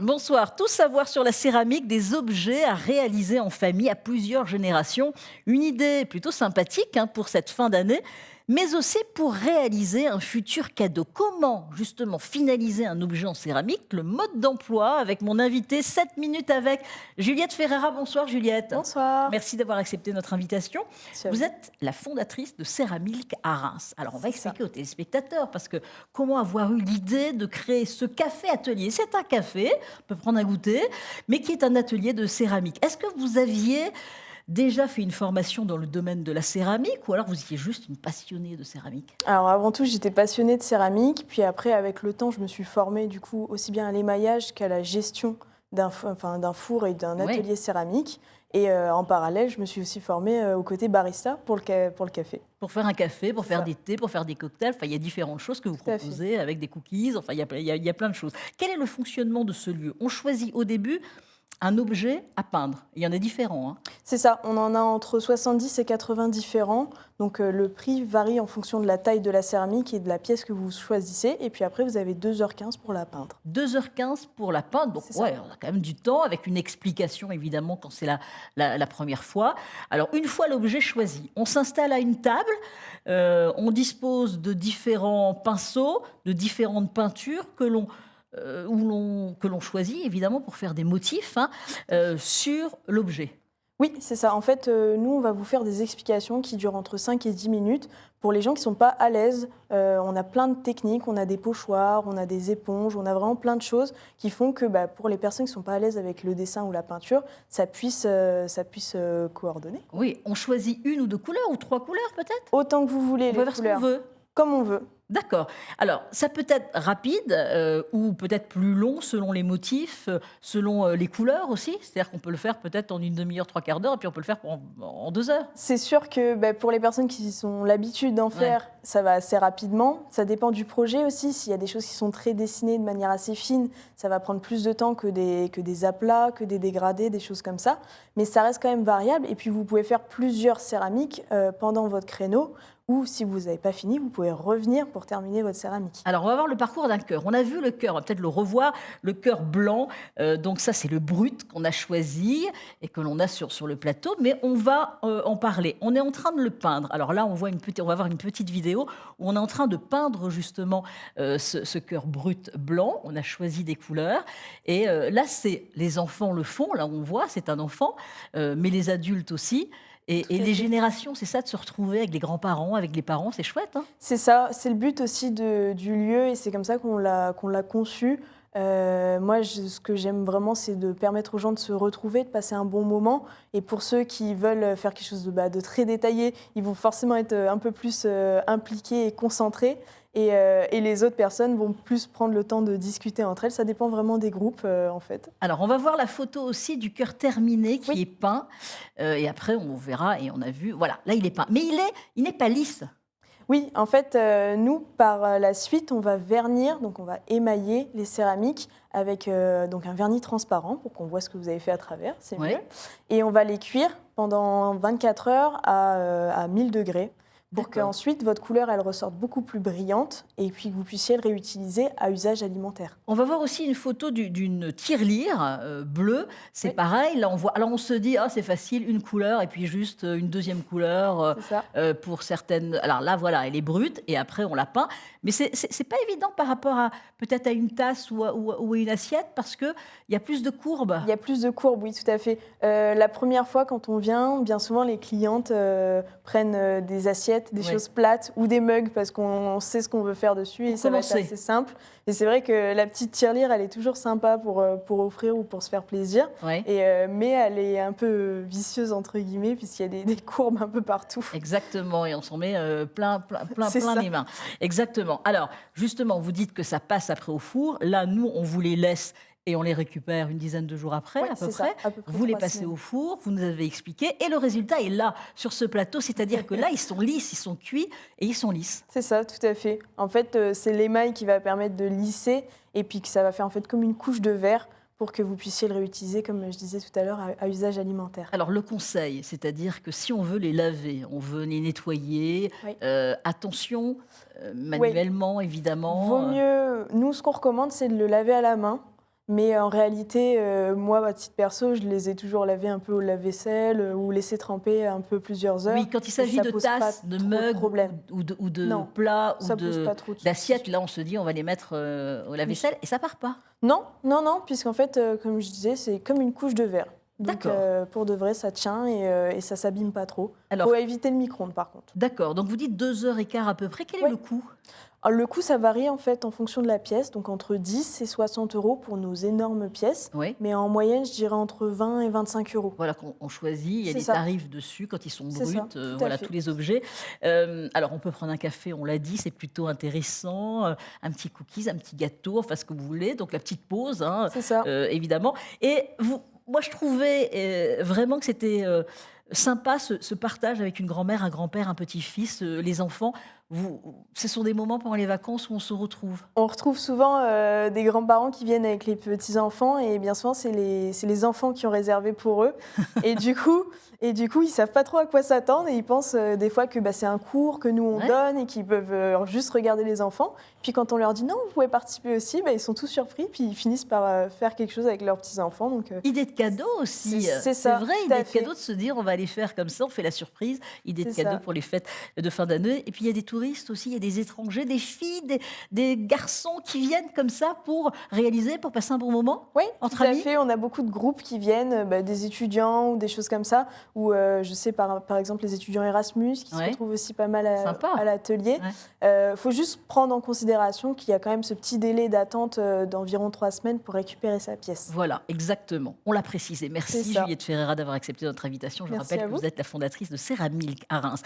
Bonsoir, tout savoir sur la céramique, des objets à réaliser en famille à plusieurs générations. Une idée plutôt sympathique pour cette fin d'année, mais aussi pour réaliser un futur cadeau. Comment justement finaliser un objet en céramique? Le mode d'emploi avec mon invité 7 minutes avec Juliette Ferreira. Bonsoir Juliette. Bonsoir. Merci d'avoir accepté notre invitation. Merci à Vous vous. être la fondatrice de Céramique à Reims. Alors on va C'est ça. expliquer aux téléspectateurs parce que comment avoir eu l'idée de créer ce café-atelier? C'est un café, on peut prendre un goûter, mais qui est un atelier de céramique. Est-ce que vous aviez déjà fait une formation dans le domaine de la céramique ou alors vous étiez juste une passionnée de céramique? Alors avant tout, j'étais passionnée de céramique, puis après, avec le temps, je me suis formée du coup aussi bien à l'émaillage qu'à la gestion d'un four et d'un Oui. atelier céramique. Et en parallèle, je me suis aussi formée au côté barista pour pour le café. Pour faire un café, pour C'est faire ça, des thés, pour faire des cocktails, enfin, il y a différentes choses que vous tout à fait. proposez avec des cookies, enfin, il y a plein de choses. Quel est le fonctionnement de ce lieu? On choisit au début un objet à peindre. Il y en a différents. C'est ça, on en a entre 70 et 80 différents. Donc le prix varie en fonction de la taille de la céramique et de la pièce que vous choisissez. Et puis après, vous avez 2h15 pour la peindre. 2h15 pour la peindre, donc C'est ça. ouais, on a quand même du temps, avec une explication évidemment quand c'est la première fois. Alors une fois l'objet choisi, on s'installe à une table, on dispose de différents pinceaux, de différentes peintures que l'on choisit évidemment pour faire des motifs sur l'objet. Oui, c'est ça. En fait, nous, on va vous faire des explications qui durent entre 5 et 10 minutes. Pour les gens qui ne sont pas à l'aise, on a plein de techniques, on a des pochoirs, on a des éponges, on a vraiment plein de choses qui font que pour les personnes qui ne sont pas à l'aise avec le dessin ou la peinture, ça puisse coordonner, quoi. Oui, on choisit une ou deux couleurs ou trois couleurs peut-être. Autant que vous voulez On peut les faire ce qu'on couleurs, veut. comme on veut. D'accord. Alors, ça peut être rapide ou peut-être plus long selon les motifs, selon les couleurs aussi. C'est-à-dire qu'on peut le faire peut-être en une demi-heure, trois quarts d'heure, et puis on peut le faire en 2 heures. C'est sûr que pour les personnes qui ont l'habitude d'en Ouais. faire, ça va assez rapidement. Ça dépend du projet aussi. S'il y a des choses qui sont très dessinées de manière assez fine, ça va prendre plus de temps que des aplats, que des dégradés, des choses comme ça. Mais ça reste quand même variable. Et puis vous pouvez faire plusieurs céramiques pendant votre créneau. Ou si vous n'avez pas fini, vous pouvez revenir pour terminer votre céramique. Alors, on va voir le parcours d'un cœur. On a vu le cœur, on va peut-être le revoir, le cœur blanc. Donc ça, c'est le brut qu'on a choisi et que l'on a sur le plateau. Mais on va en parler. On est en train de le peindre. Alors là, on va voir une petite vidéo où on est en train de peindre justement ce cœur brut blanc. On a choisi des couleurs. Et là, les enfants le font. Là, on voit, c'est un enfant, mais les adultes aussi. Et Tout à les fait. générations, c'est ça, de se retrouver avec les grands-parents, avec les parents, c'est chouette. C'est ça, c'est le but aussi du lieu et c'est comme ça qu'on l'a conçu. Moi, ce que j'aime vraiment, c'est de permettre aux gens de se retrouver, de passer un bon moment. Et pour ceux qui veulent faire quelque chose de très détaillé, ils vont forcément être un peu plus impliqués et concentrés. Et les autres personnes vont plus prendre le temps de discuter entre elles. Ça dépend vraiment des groupes, en fait. Alors, on va voir la photo aussi du cœur terminé qui Oui. est peint. Et après, on verra et on a vu. Voilà, là, il est peint. Mais il n'est pas lisse. Oui, en fait, nous, par la suite, on va vernir, donc on va émailler les céramiques avec donc un vernis transparent pour qu'on voit ce que vous avez fait à travers, c'est Ouais. mieux. Et on va les cuire pendant 24 heures à 1000 degrés pour D'accord. qu'ensuite votre couleur, elle ressorte beaucoup plus brillante et puis que vous puissiez le réutiliser à usage alimentaire. On va voir aussi une photo d'une tirelire bleue. C'est Oui. pareil. Là, on voit. Alors, on se dit, ah, c'est facile, une couleur et puis juste une deuxième couleur C'est ça. pour certaines. Alors là, voilà, elle est brute et après, on la peint. Mais c'est pas évident par rapport à peut-être à une tasse ou à une assiette parce qu'il y a plus de courbes. Il y a plus de courbes, oui, tout à fait. La première fois, quand on vient, bien souvent, les clientes prennent des assiettes, des Ouais. choses plates ou des mugs parce qu'on sait ce qu'on veut faire dessus et Pour ça va être commencer. assez simple. Et c'est vrai que la petite tirelire, elle est toujours sympa pour offrir ou pour se faire plaisir. Ouais. Mais elle est un peu vicieuse, entre guillemets, puisqu'il y a des courbes un peu partout. Exactement, et on s'en met C'est plein ça. les mains. Exactement. Alors, justement, vous dites que ça passe après au four. Là, nous, on vous les laisse et on les récupère une dizaine de jours après, Ouais, à peu c'est ça, près. à peu près Vous les 3 passez semaines. au four, vous nous avez expliqué, et le résultat est là, sur ce plateau, c'est-à-dire que là, ils sont lisses, ils sont cuits et ils sont lisses. C'est ça, tout à fait. En fait, c'est l'émail qui va permettre de lisser et puis que ça va faire en fait comme une couche de verre pour que vous puissiez le réutiliser, comme je disais tout à l'heure, à usage alimentaire. Alors, le conseil, c'est-à-dire que si on veut les laver, on veut les nettoyer, Oui. attention, Oui. manuellement, Vaut évidemment. mieux, nous, ce qu'on recommande, c'est de le laver à la main. Mais en réalité, moi, à titre perso, je les ai toujours lavés un peu au lave-vaisselle ou laissés tremper un peu plusieurs heures Oui, quand il et s'agit ça de pose pas tasses, de trop de mugs problèmes. ou de Non, plats ou ça pose pas trop de soucis. d'assiettes, là, on se dit: «On va les mettre, au Oui. lave-vaisselle» et ça part pas? Non, non, non, puisqu'en fait, comme je disais, c'est comme une couche de verre. Donc D'accord. pour de vrai, ça tient et ça s'abîme pas trop. Alors Faut éviter le micro-ondes par contre. d'accord, donc vous dites 2 heures et quart à peu près. Quel est Oui. le coût? Alors, le coût, ça varie en fait en fonction de la pièce, donc entre 10 et 60 € pour nos énormes pièces. Oui. Mais en moyenne, je dirais entre 20 et 25 €. Voilà, qu'on choisit, il y a C'est des ça, tarifs dessus quand ils sont c'est bruts, ça, tout à voilà, tous fait. les objets. Alors on peut prendre un café, on l'a dit, c'est plutôt intéressant, un petit cookies, un petit gâteau, enfin ce que vous voulez, donc la petite pause, hein, C'est ça. évidemment. Et vous moi je trouvais, vraiment que c'était, sympa ce partage avec une grand-mère, un grand-père, un petit-fils, les enfants. Vous ce sont des moments pendant les vacances où on se retrouve? On retrouve souvent des grands-parents qui viennent avec les petits-enfants et bien souvent, c'est les enfants qui ont réservé pour eux. Et du coup, ils savent pas trop à quoi s'attendre et ils pensent des fois que bah, c'est un cours que nous on Ouais. donne et qu'ils peuvent juste regarder les enfants. Puis quand on leur dit non, vous pouvez participer aussi, bah, ils sont tous surpris puis ils finissent par faire quelque chose avec leurs petits-enfants. Donc Idée de cadeau c'est aussi, c'est c'est ça, vrai, tout idée à de fait. cadeau de se dire: «On va aller faire comme ça, on fait la surprise». Idée de C'est cadeau ça. pour les fêtes de fin d'année et puis il y a des touristes aussi, il y a des étrangers, des filles, des garçons qui viennent comme ça pour réaliser, pour passer un bon moment Oui, entre tout à amis? fait. On a beaucoup de groupes qui viennent, bah, des étudiants ou des choses comme ça. Ou je sais par exemple les étudiants Erasmus qui se Ouais, retrouvent aussi pas mal à sympa. l'atelier. Ouais. Faut juste prendre en considération qu'il y a quand même ce petit délai d'attente d'environ 3 semaines pour récupérer sa pièce. Voilà, exactement. On l'a précisé. C'est Merci ça. Juliette Ferreira d'avoir accepté notre invitation. Je Merci rappelle à que vous. vous êtes la fondatrice de Céramilk à Reims.